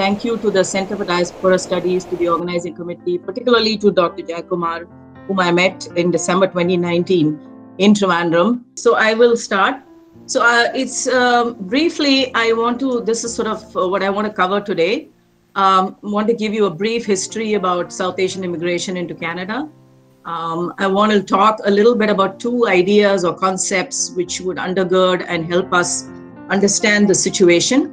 thank you to the Center for Diaspora Studies, to the organizing committee, particularly to Dr. Jaya, whom I met in December 2019 in Trivandrum. So I will start. So briefly, this is sort of what I want to cover today. Want to give you a brief history about South Asian immigration into Canada. I want to talk a little bit about two ideas or concepts which would undergird and help us understand the situation.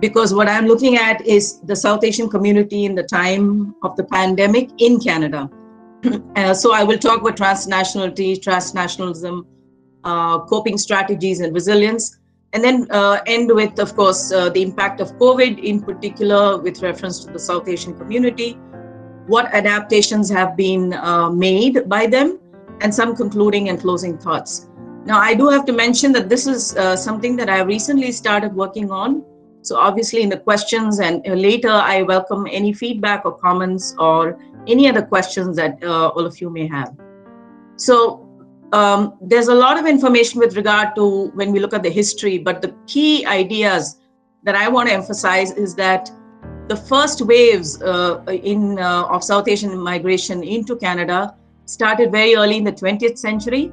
Because what I'm looking at is the South Asian community in the time of the pandemic in Canada. So I will talk about transnationality, transnationalism, coping strategies and resilience, and then end with, of course, the impact of COVID in particular with reference to the South Asian community, what adaptations have been made by them, and some concluding and closing thoughts. Now, I do have to mention that this is something that I recently started working on. So obviously in the questions and later, I welcome any feedback or comments or any other questions that all of you may have. So there's a lot of information with regard to when we look at the history, but the key ideas that I want to emphasize is that the first waves of South Asian migration into Canada started very early in the 20th century.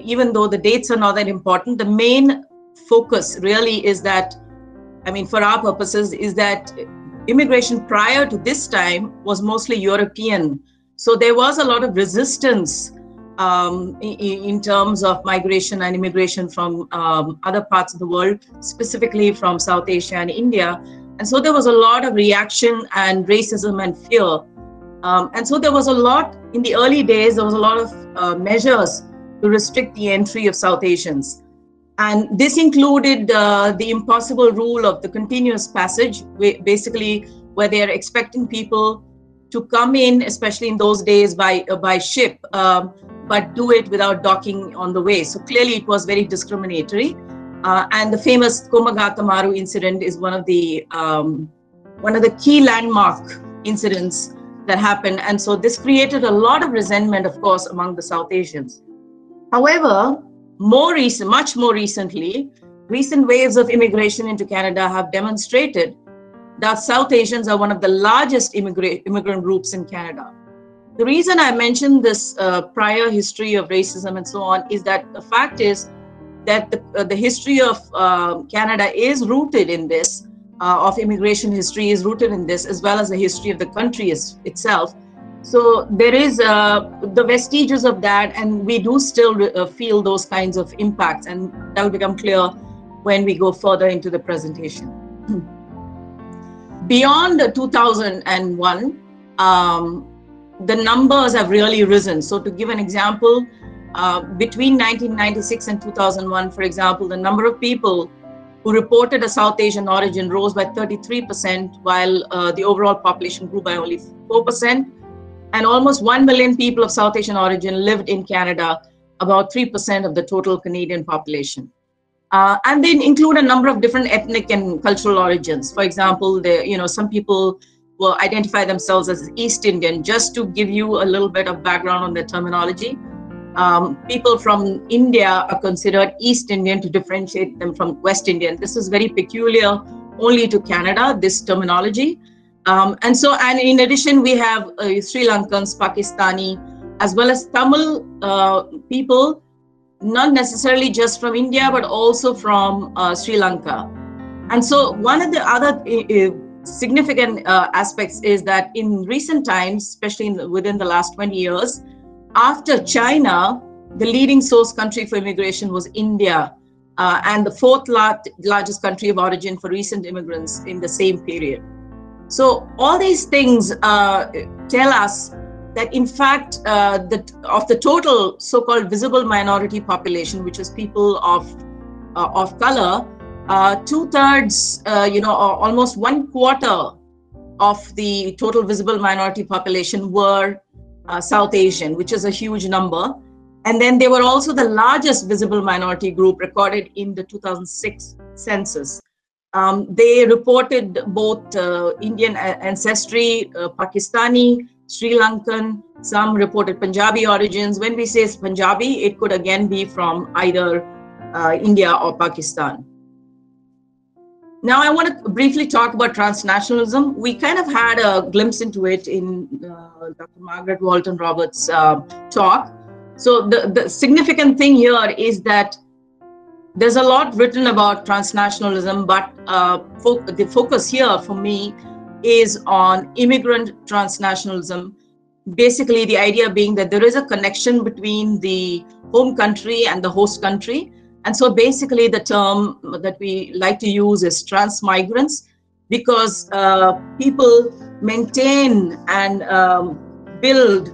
Even though the dates are not that important, the main focus really is that, I mean, for our purposes, is that immigration prior to this time was mostly European. So there was a lot of resistance in terms of migration and immigration from other parts of the world, specifically from South Asia and India. And so there was a lot of reaction and racism and fear. And so there was a lot, in the early days, there was a lot of measures to restrict the entry of South Asians. And this included the impossible rule of the continuous passage, basically where they are expecting people to come in, especially in those days by ship, but do it without docking on the way. So clearly it was very discriminatory. And the famous Komagata Maru incident is one of the key landmark incidents that happened. And so this created a lot of resentment, of course, among the South Asians. However, much more recently, recent waves of immigration into Canada have demonstrated that South Asians are one of the largest immigrant groups in Canada. The reason I mentioned this prior history of racism and so on is that the fact is that the history of Canada is rooted in this, of immigration history is rooted in this, as well as the history of the country itself. So there is the vestiges of that, and we do still feel those kinds of impacts, and that will become clear when we go further into the presentation. Beyond 2001, the numbers have really risen. So to give an example, between 1996 and 2001, for example, the number of people who reported a South Asian origin rose by 33%, while the overall population grew by only 4%. And almost 1 million people of South Asian origin lived in Canada, about 3% of the total Canadian population. And they include a number of different ethnic and cultural origins. For example, some people will identify themselves as East Indian. Just to give you a little bit of background on their terminology, people from India are considered East Indian to differentiate them from West Indian. This is very peculiar only to Canada, this terminology. And in addition, we have Sri Lankans, Pakistani, as well as Tamil people, not necessarily just from India, but also from Sri Lanka. And so one of the other significant aspects is that in recent times, especially within the last 20 years, after China, the leading source country for immigration was India, and the fourth largest country of origin for recent immigrants in the same period. So all these things tell us that, in fact, of the total so-called visible minority population, which is people of color, 2/3, or almost 1/4 of the total visible minority population were South Asian, which is a huge number. And then they were also the largest visible minority group recorded in the 2006 census. They reported both Indian ancestry, Pakistani, Sri Lankan, some reported Punjabi origins. When we say Punjabi, it could again be from either India or Pakistan. Now, I want to briefly talk about transnationalism. We kind of had a glimpse into it in Dr. Margaret Walton Roberts' talk. So the significant thing here is that there's a lot written about transnationalism, but the focus here for me is on immigrant transnationalism. Basically, the idea being that there is a connection between the home country and the host country. And so basically the term that we like to use is transmigrants, because people maintain and build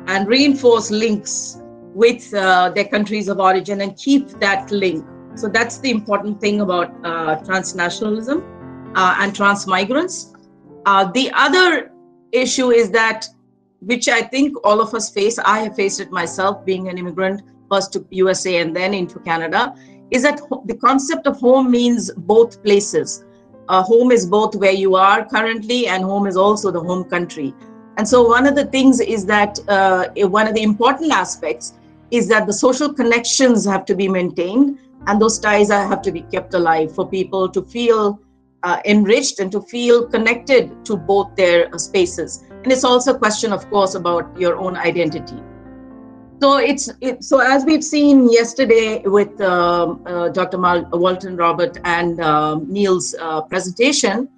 and reinforce links with their countries of origin and keep that link. So that's the important thing about transnationalism and transmigrants. The other issue is that, which I think all of us face, I have faced it myself being an immigrant, first to USA and then into Canada, is that the concept of home means both places. Home is both where you are currently, and home is also the home country. And so one of the things is that one of the important aspects is that the social connections have to be maintained, and those ties have to be kept alive for people to feel enriched and to feel connected to both their spaces. And it's also a question, of course, about your own identity. So so as we've seen yesterday with Dr. Walton Robert and Neil's presentation,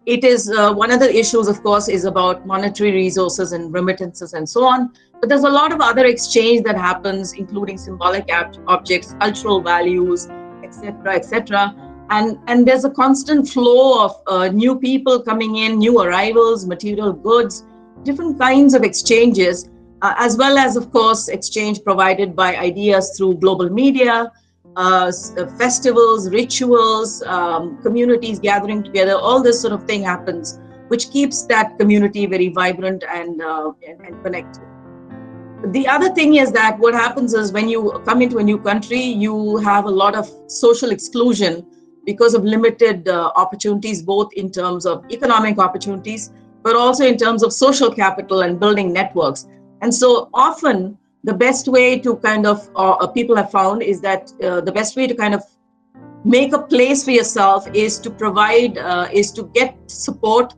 it is one of the issues, of course, is about monetary resources and remittances and so on. But there's a lot of other exchange that happens, including symbolic objects, cultural values, etc., etc. And there's a constant flow of new people coming in, new arrivals, material goods, different kinds of exchanges, as well as, of course, exchange provided by ideas through global media, festivals, rituals, communities gathering together. All this sort of thing happens, which keeps that community very vibrant and connected. The other thing is that what happens is when you come into a new country, you have a lot of social exclusion because of limited opportunities, both in terms of economic opportunities, but also in terms of social capital and building networks. And so often the best way to kind of, people have found is that the best way to kind of make a place for yourself is to provide, is to get support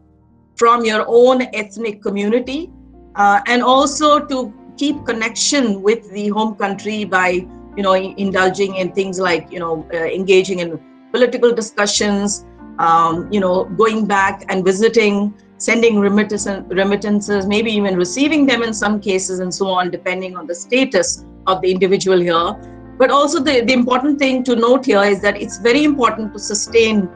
from your own ethnic community, and also to keep connection with the home country by, indulging in things like, engaging in political discussions, going back and visiting, sending remittances, maybe even receiving them in some cases and so on, depending on the status of the individual here. But also the important thing to note here is that it's very important to sustain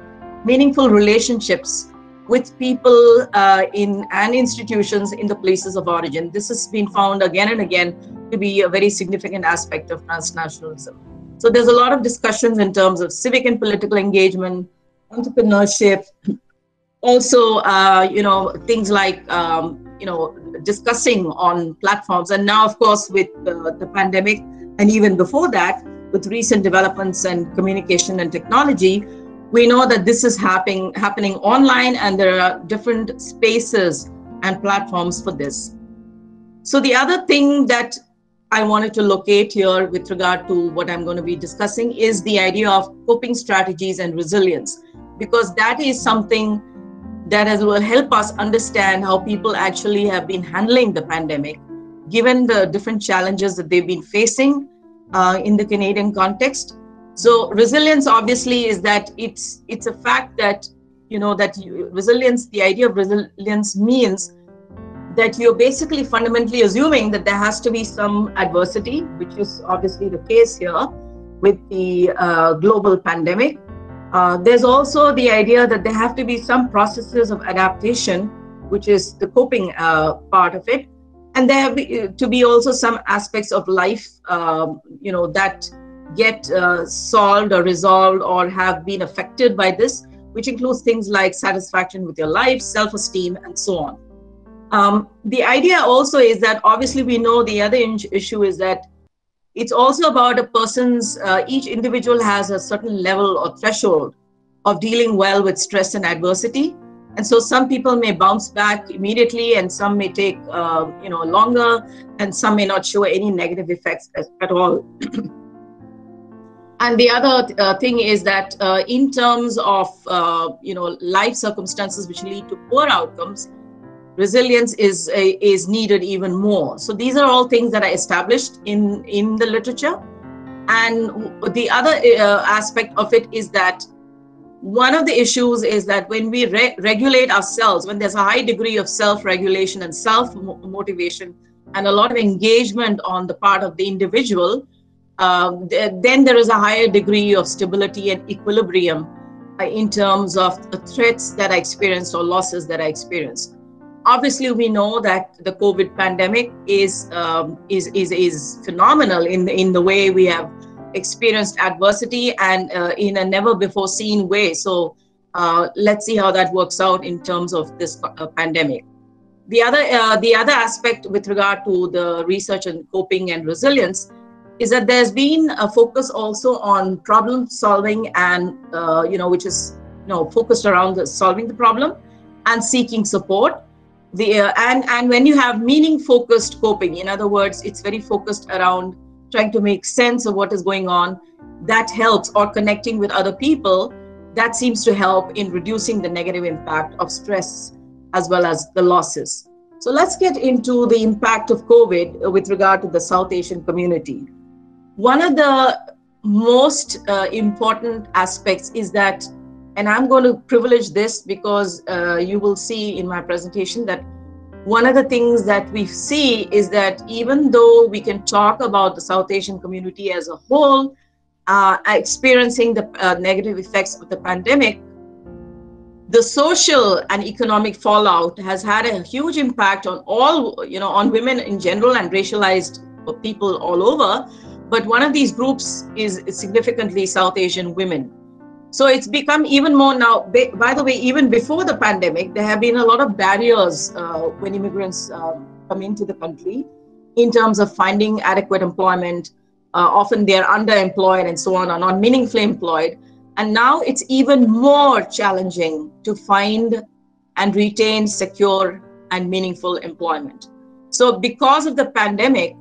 meaningful relationships with people and institutions in the places of origin. This has been found again and again to be a very significant aspect of transnationalism. So there's a lot of discussions in terms of civic and political engagement, entrepreneurship, also, things like, discussing on platforms. And now, of course, with the pandemic, and even before that, with recent developments in communication and technology, we know that this is happening online, and there are different spaces and platforms for this. So the other thing that I wanted to locate here with regard to what I'm going to be discussing is the idea of coping strategies and resilience, because that is something that will help us understand how people actually have been handling the pandemic, given the different challenges that they've been facing in the Canadian context. So resilience, obviously, is that it's a fact that, resilience, the idea of resilience means that you're basically fundamentally assuming that there has to be some adversity, which is obviously the case here with the global pandemic. There's also the idea that there have to be some processes of adaptation, which is the coping part of it. And there have to be also some aspects of life, that get solved or resolved or have been affected by this, which includes things like satisfaction with your life, self-esteem, and so on. The idea also is that obviously we know the other issue is that it's also about a person's, each individual has a certain level or threshold of dealing well with stress and adversity. And so some people may bounce back immediately, and some may take, longer, and some may not show any negative effects at all. And the other thing is that in terms of life circumstances which lead to poor outcomes, resilience is needed even more. So these are all things that are established in the literature. And the other aspect of it is that one of the issues is that when we regulate ourselves, when there's a high degree of self-regulation and self-motivation and a lot of engagement on the part of the individual, then there is a higher degree of stability and equilibrium in terms of the threats that are experienced or losses that are experienced. Obviously, we know that the COVID pandemic is phenomenal in the way we have experienced adversity and in a never before seen way. So let's see how that works out in terms of this pandemic. The other aspect with regard to the research and coping and resilience is that there's been a focus also on problem solving and which is focused around solving the problem and seeking support. And when you have meaning focused coping, in other words, it's very focused around trying to make sense of what is going on, that helps, or connecting with other people, that seems to help in reducing the negative impact of stress as well as the losses. So let's get into the impact of COVID with regard to the South Asian community. One of the most important aspects is that, and I'm going to privilege this because you will see in my presentation that one of the things that we see is that even though we can talk about the South Asian community as a whole experiencing the negative effects of the pandemic, the social and economic fallout has had a huge impact on all, on women in general and racialized people all over. But one of these groups is significantly South Asian women. So it's become even more now. By the way, even before the pandemic, there have been a lot of barriers when immigrants come into the country in terms of finding adequate employment. Often they're underemployed and so on, or not meaningfully employed. And now it's even more challenging to find and retain secure and meaningful employment. So because of the pandemic,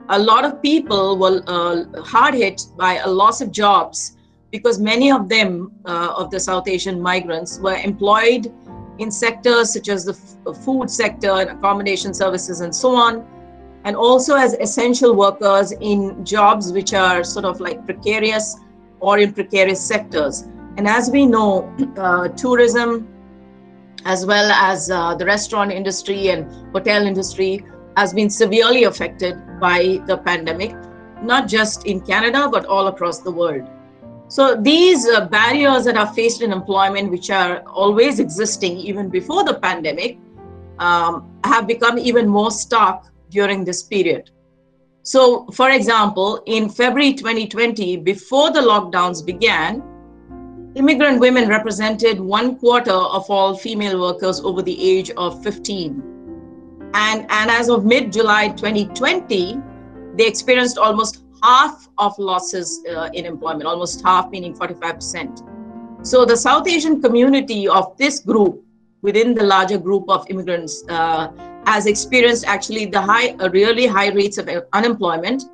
a lot of people were hard hit by a loss of jobs, because many of them, of the South Asian migrants, were employed in sectors such as the food sector and accommodation services and so on, and also as essential workers in jobs which are sort of like precarious or in precarious sectors. And as we know, tourism, as well as the restaurant industry and hotel industry, has been severely affected by the pandemic, not just in Canada, but all across the world. So these barriers that are faced in employment, which are always existing even before the pandemic, have become even more stark during this period. So, for example, in February 2020, before the lockdowns began, immigrant women represented 1/4 of all female workers over the age of 15. And as of mid-July 2020, they experienced almost half of losses in employment, almost half, meaning 45%. So the South Asian community of this group, within the larger group of immigrants, has experienced actually really high rates of unemployment,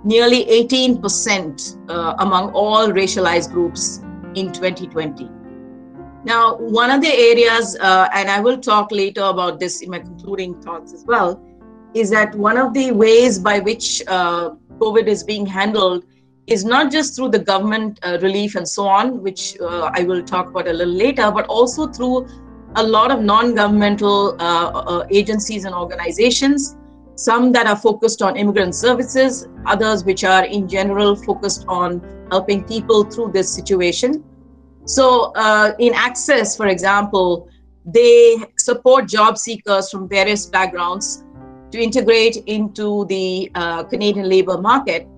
nearly 18% among all racialized groups in 2020. Now, one of the areas, and I will talk later about this in my concluding thoughts as well, is that one of the ways by which COVID is being handled is not just through the government relief and so on, which I will talk about a little later, but also through a lot of non-governmental agencies and organizations, some that are focused on immigrant services, others which are in general focused on helping people through this situation. So in Access, for example, they support job seekers from various backgrounds to integrate into the Canadian labor market.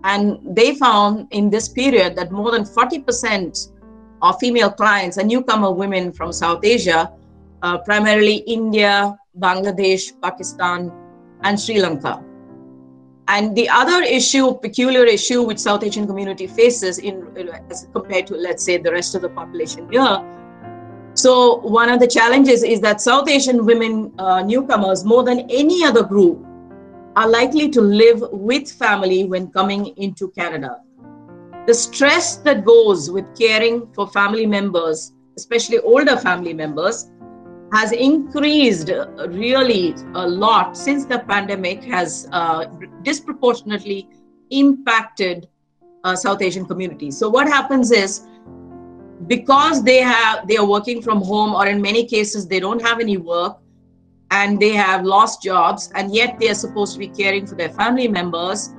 And they found in this period that more than 40% of female clients are newcomer women from South Asia, primarily India, Bangladesh, Pakistan, and Sri Lanka. And the other issue, peculiar issue, which South Asian community faces as compared to, let's say, the rest of the population here. So one of the challenges is that South Asian women newcomers, more than any other group, are likely to live with family when coming into Canada. the stress that goes with caring for family members, especially older family members, has increased really a lot since the pandemic has disproportionately impacted South Asian communities. So what happens is, because they are working from home, or in many cases they don't have any work and they have lost jobs, and yet they are supposed to be caring for their family members,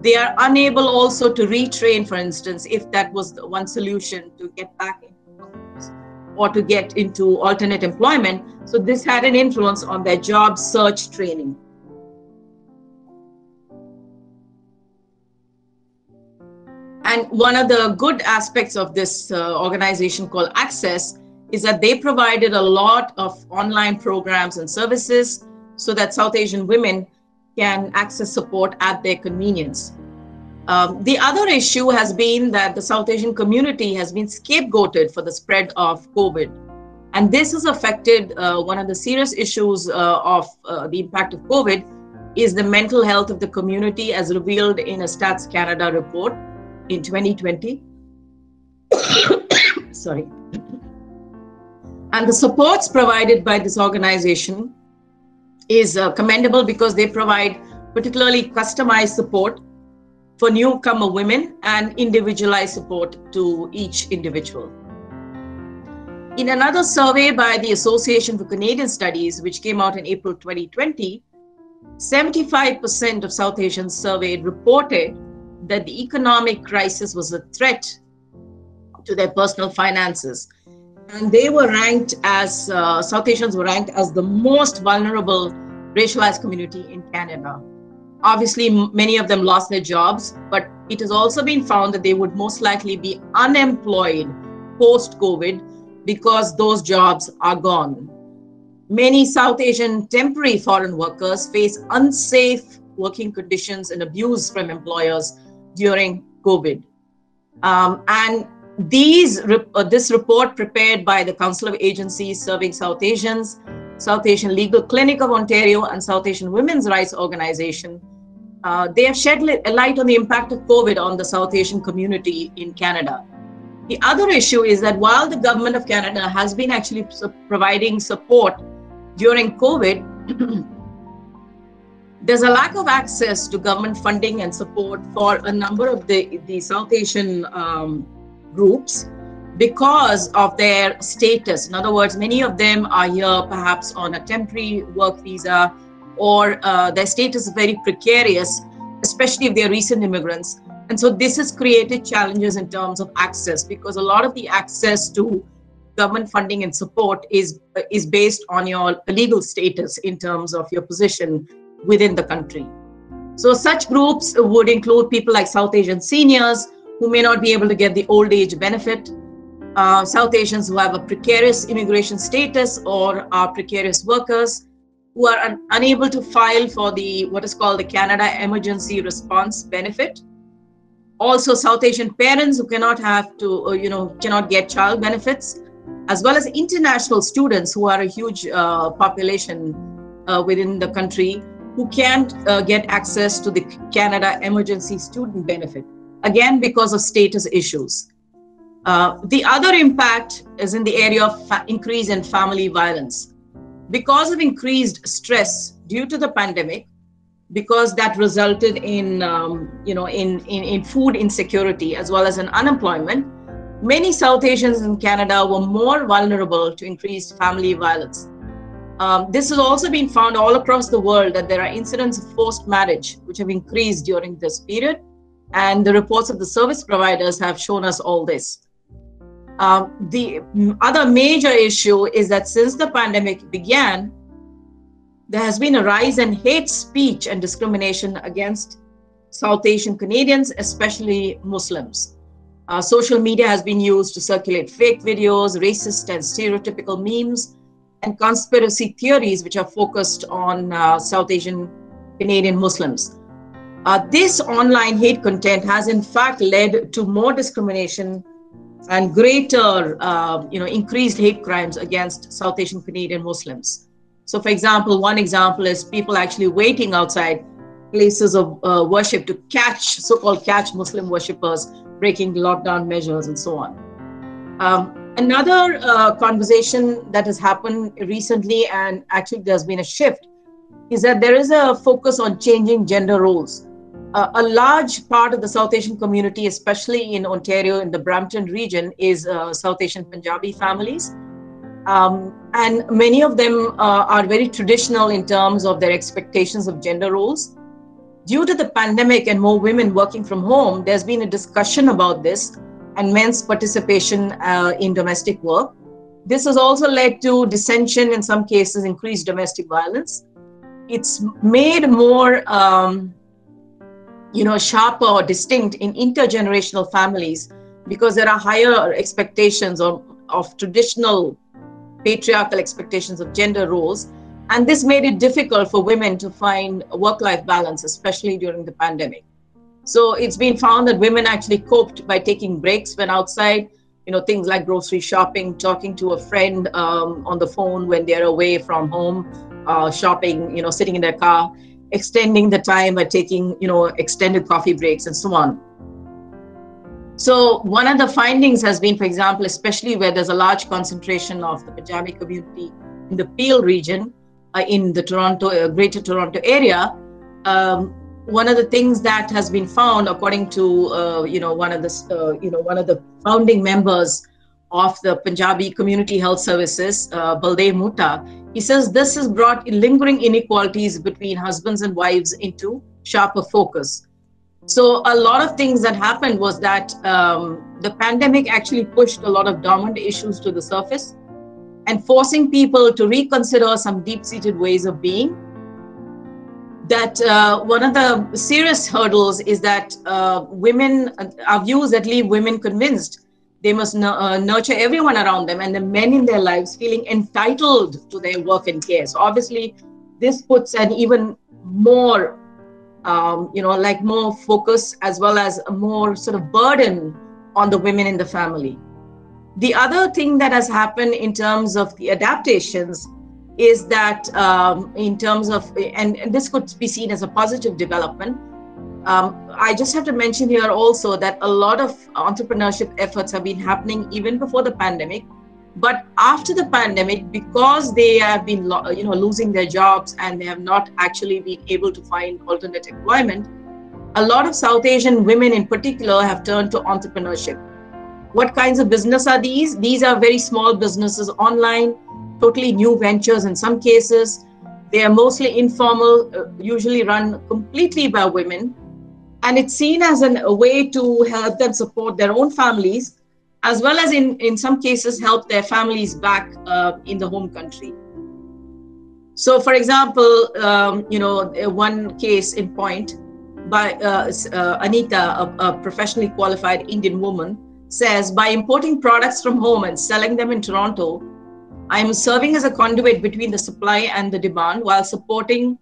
they are unable also to retrain, for instance, if that was the one solution to get back into workforce or to get into alternate employment. So this had an influence on their job search training. And one of the good aspects of this organization called Access is that they provided a lot of online programs and services so that South Asian women can access support at their convenience. The other issue has been that the South Asian community has been scapegoated for the spread of COVID. And this has affected one of the serious issues of the impact of COVID is the mental health of the community, as revealed in a Stats Canada report in 2020. Sorry. And the supports provided by this organization is commendable, because they provide particularly customized support for newcomer women and individualized support to each individual. In another survey by the Association for Canadian Studies, which came out in April 2020, 75% of South Asians surveyed reported that the economic crisis was a threat to their personal finances. And they were ranked as, South Asians were ranked as the most vulnerable racialized community in Canada. Obviously, many of them lost their jobs, but it has also been found that they would most likely be unemployed post-COVID because those jobs are gone. Many South Asian temporary foreign workers face unsafe working conditions and abuse from employers during COVID. And this report, prepared by the Council of Agencies Serving South Asians, South Asian Legal Clinic of Ontario, and South Asian Women's Rights Organization, they have shed a light on the impact of COVID on the South Asian community in Canada. The other issue is that while the government of Canada has been actually providing support during COVID, there's a lack of access to government funding and support for a number of the South Asian groups because of their status. In other words, many of them are here perhaps on a temporary work visa, or their status is very precarious, especially if they're recent immigrants. And so this has created challenges in terms of access, because a lot of the access to government funding and support is based on your legal status in terms of your position within the country. So such groups would include people like South Asian seniors who may not be able to get the old age benefit, South Asians who have a precarious immigration status or are precarious workers who are unable to file for what is called the Canada Emergency Response Benefit. Also, South Asian parents who cannot cannot get child benefits, as well as international students who are a huge population within the country who can't get access to the Canada Emergency Student Benefit, again, because of status issues. The other impact is in the area of increase in family violence. Because of increased stress due to the pandemic, because that resulted in, in food insecurity as well as in unemployment, many South Asians in Canada were more vulnerable to increased family violence. This has also been found all across the world, that there are incidents of forced marriage which have increased during this period, and the reports of the service providers have shown us all this. The other major issue is that since the pandemic began, there has been a rise in hate speech and discrimination against South Asian Canadians, especially Muslims. Social media has been used to circulate fake videos, racist and stereotypical memes, and conspiracy theories which are focused on South Asian Canadian Muslims. This online hate content has in fact led to more discrimination and greater, increased hate crimes against South Asian Canadian Muslims. So, for example, one example is people actually waiting outside places of worship to catch, so-called catch Muslim worshippers breaking lockdown measures and so on. Another conversation that has happened recently, and actually there's been a shift, is that there is a focus on changing gender roles. A large part of the South Asian community, especially in Ontario, in the Brampton region, is South Asian Punjabi families. And many of them are very traditional in terms of their expectations of gender roles. Due to the pandemic and more women working from home, there's been a discussion about this and men's participation in domestic work. This has also led to dissension, in some cases, increased domestic violence. It's made more sharper or distinct in intergenerational families because there are higher expectations of traditional patriarchal expectations of gender roles. And this made it difficult for women to find a work-life balance, especially during the pandemic. So it's been found that women actually coped by taking breaks when outside, things like grocery shopping, talking to a friend on the phone when they're away from home, shopping, sitting in their car, extending the time by taking, extended coffee breaks and so on. So one of the findings has been, for example, especially where there's a large concentration of the Punjabi community in the Peel region, in the Greater Toronto area, one of the things that has been found, according to one of the founding members of the Punjabi Community Health Services, Baldev Mutta, he says this has brought lingering inequalities between husbands and wives into sharper focus. So a lot of things that happened was that the pandemic actually pushed a lot of dormant issues to the surface and forcing people to reconsider some deep-seated ways of being. That one of the serious hurdles is that women are views that leave women convinced they must nurture everyone around them, and the men in their lives feeling entitled to their work and care. So obviously, this puts an even more, more focus as well as a more sort of burden on the women in the family. The other thing that has happened in terms of the adaptations is that in terms of, and this could be seen as a positive development, I just have to mention here also that a lot of entrepreneurship efforts have been happening even before the pandemic. But after the pandemic, because they have been losing their jobs and they have not actually been able to find alternate employment, a lot of South Asian women in particular have turned to entrepreneurship. What kinds of business are these? These are very small businesses online, totally new ventures in some cases. They are mostly informal, usually run completely by women. And it's seen as a way to help them support their own families, as well as in some cases help their families back in the home country. So for example, one case in point by Anita, a professionally qualified Indian woman, says, by importing products from home and selling them in Toronto, I'm serving as a conduit between the supply and the demand while supporting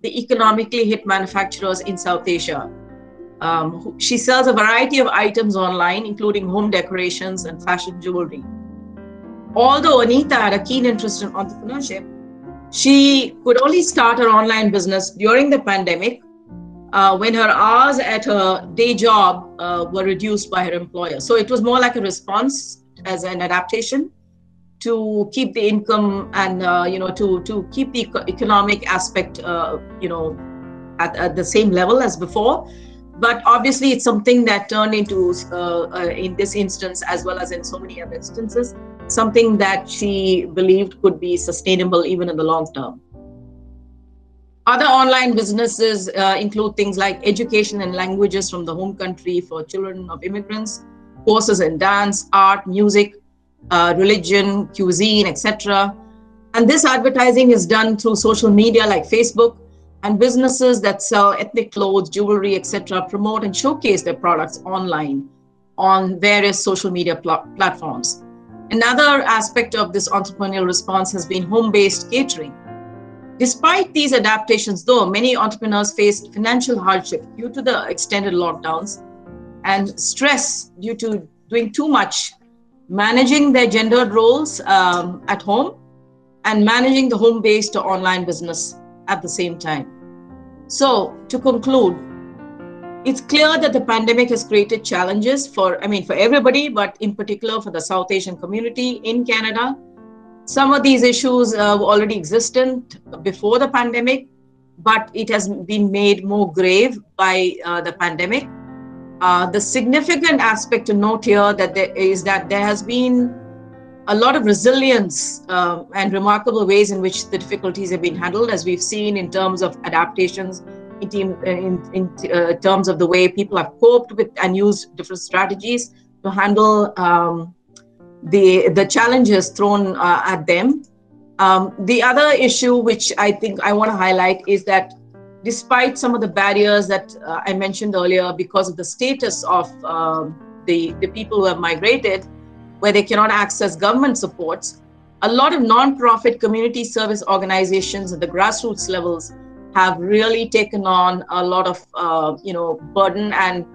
the economically hit manufacturers in South Asia. She sells a variety of items online, including home decorations and fashion jewelry. Although Anita had a keen interest in entrepreneurship, she could only start her online business during the pandemic when her hours at her day job were reduced by her employer. So it was more like a response as an adaptation to keep the income and to keep the economic aspect at the same level as before. But obviously, it's something that turned into, in this instance, as well as in so many other instances, something that she believed could be sustainable even in the long term. Other online businesses include things like education and languages from the home country for children of immigrants, courses in dance, art, music, religion, cuisine, etc. And this advertising is done through social media like Facebook, and businesses that sell ethnic clothes, jewelry, etc. promote and showcase their products online on various social media platforms. Another aspect of this entrepreneurial response has been home-based catering. Despite these adaptations, though, many entrepreneurs faced financial hardship due to the extended lockdowns and stress due to doing too much, managing their gendered roles at home and managing the home-based or online business at the same time. So, to conclude, It's clear that the pandemic has created challenges for everybody, but in particular for the South Asian community in Canada. Some of these issues were already existent before the pandemic, but it has been made more grave by the pandemic. The significant aspect to note here that there has been a lot of resilience and remarkable ways in which the difficulties have been handled, as we've seen in terms of adaptations, in terms of the way people have coped with and used different strategies to handle the challenges thrown at them. The other issue which I think I want to highlight is that despite some of the barriers that I mentioned earlier, because of the status of the people who have migrated, where they cannot access government supports, a lot of non-profit community service organizations at the grassroots levels have really taken on a lot of burden, and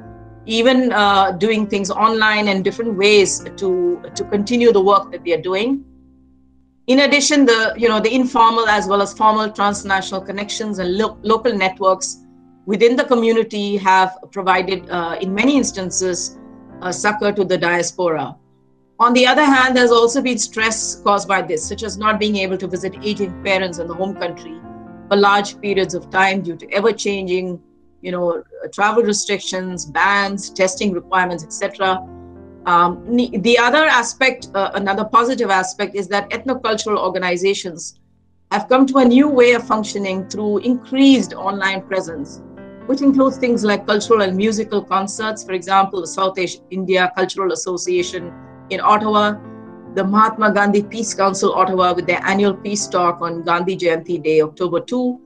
even doing things online and different ways to continue the work that they are doing. In addition, the informal as well as formal transnational connections and local networks within the community have provided, in many instances, succor to the diaspora. On the other hand, there's also been stress caused by this, such as not being able to visit aging parents in the home country for large periods of time due to ever-changing, travel restrictions, bans, testing requirements, etc. The other aspect, another positive aspect, is that ethnocultural organizations have come to a new way of functioning through increased online presence, which includes things like cultural and musical concerts. For example, the South India Cultural Association in Ottawa, the Mahatma Gandhi Peace Council Ottawa with their annual peace talk on Gandhi Jayanti Day, October 2.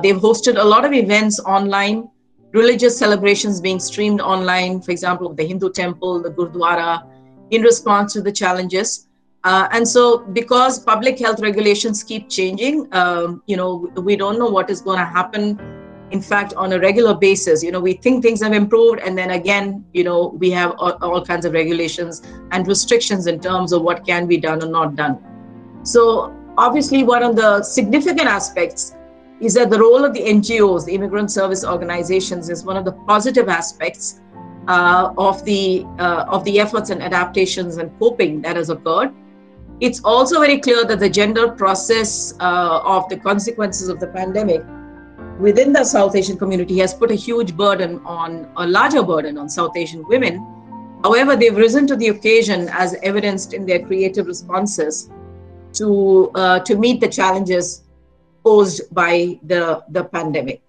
They've hosted a lot of events online, religious celebrations being streamed online, for example, the Hindu temple, the Gurdwara, in response to the challenges. And so because public health regulations keep changing, we don't know what is going to happen. In fact, on a regular basis, we think things have improved, and then again, we have all kinds of regulations and restrictions in terms of what can be done or not done. So obviously, one of the significant aspects is that the role of the NGOs, the immigrant service organizations, is one of the positive aspects of the efforts and adaptations and coping that has occurred. It's also very clear that the gender process of the consequences of the pandemic within the South Asian community has put a larger burden on South Asian women. However, they've risen to the occasion, as evidenced in their creative responses to meet the challenges posed by the pandemic.